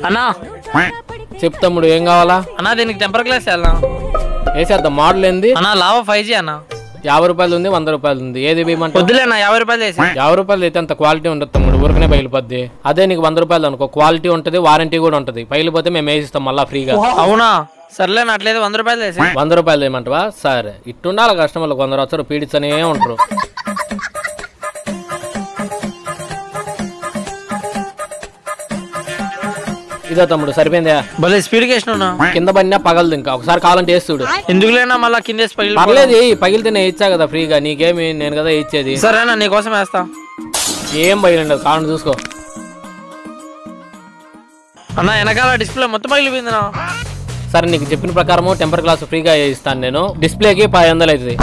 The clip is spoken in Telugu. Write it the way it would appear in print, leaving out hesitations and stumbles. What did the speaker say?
అన్నా చెప్పు తమ్ముడు ఏం కావాలా? అన్నా దీనికి టెంపర్ గ్లాస్ అన్నా వేసేద్దాం. మోడల్ ఏంది? అన్నా లావా 5G అన్నా. 50 రూపాయలు ఉంది, 100 రూపాయలు ఉంది. ఏది వేయమంటే? వద్దులేనా 50 రూపాయలు వేసి. 50 రూపాయలు అయితే అంత క్వాలిటీ ఉండదు తమ్ముడు, ఊరికనే బయలుపోద్ది. అదే నీకు 100 రూపాయలు అనుకో, క్వాలిటీ ఉంటుంది, వారంటీ కూడా ఉంటుంది. బయలుపోతే మేము వేసిస్తాం మళ్ళీ ఫ్రీగా. అవునా సర్లేనా, అట్లేదు 100 రూపాయలు వేసి. 100 రూపాయలు వేయమంటావా? సరే, ఇట్టుండాలి కస్టమర్లు. కొందరు వచ్చారు పీడిస్తూనే ఉంటారు. ఇదో తమ్ముడు సరిపోయిందా? భలే స్పీడ్ వేసినా. కింద పడినా పగలదు, ఇంకా ఒకసారి కావాలంటే వేస్తుడు. ఎందుకులేనా మళ్ళీ కింద పర్లేదు, పగిలితే నేను ఇచ్చా కదా ఫ్రీగా, నీకేమి నేను కదా ఇచ్చేది. సరేనా నీకోసం వేస్తా. ఏం పగిలిండదు, కావాలని చూసుకో. అన్న వెనకాల డిస్ప్లే మొత్తం పగిలిపోయిందినా. సరే, నీకు చెప్పిన ప్రకారం టెంపర్ గ్లాస్ ఫ్రీగా ఇస్తాను నేను. డిస్ప్లేకి 500 అవుతుంది.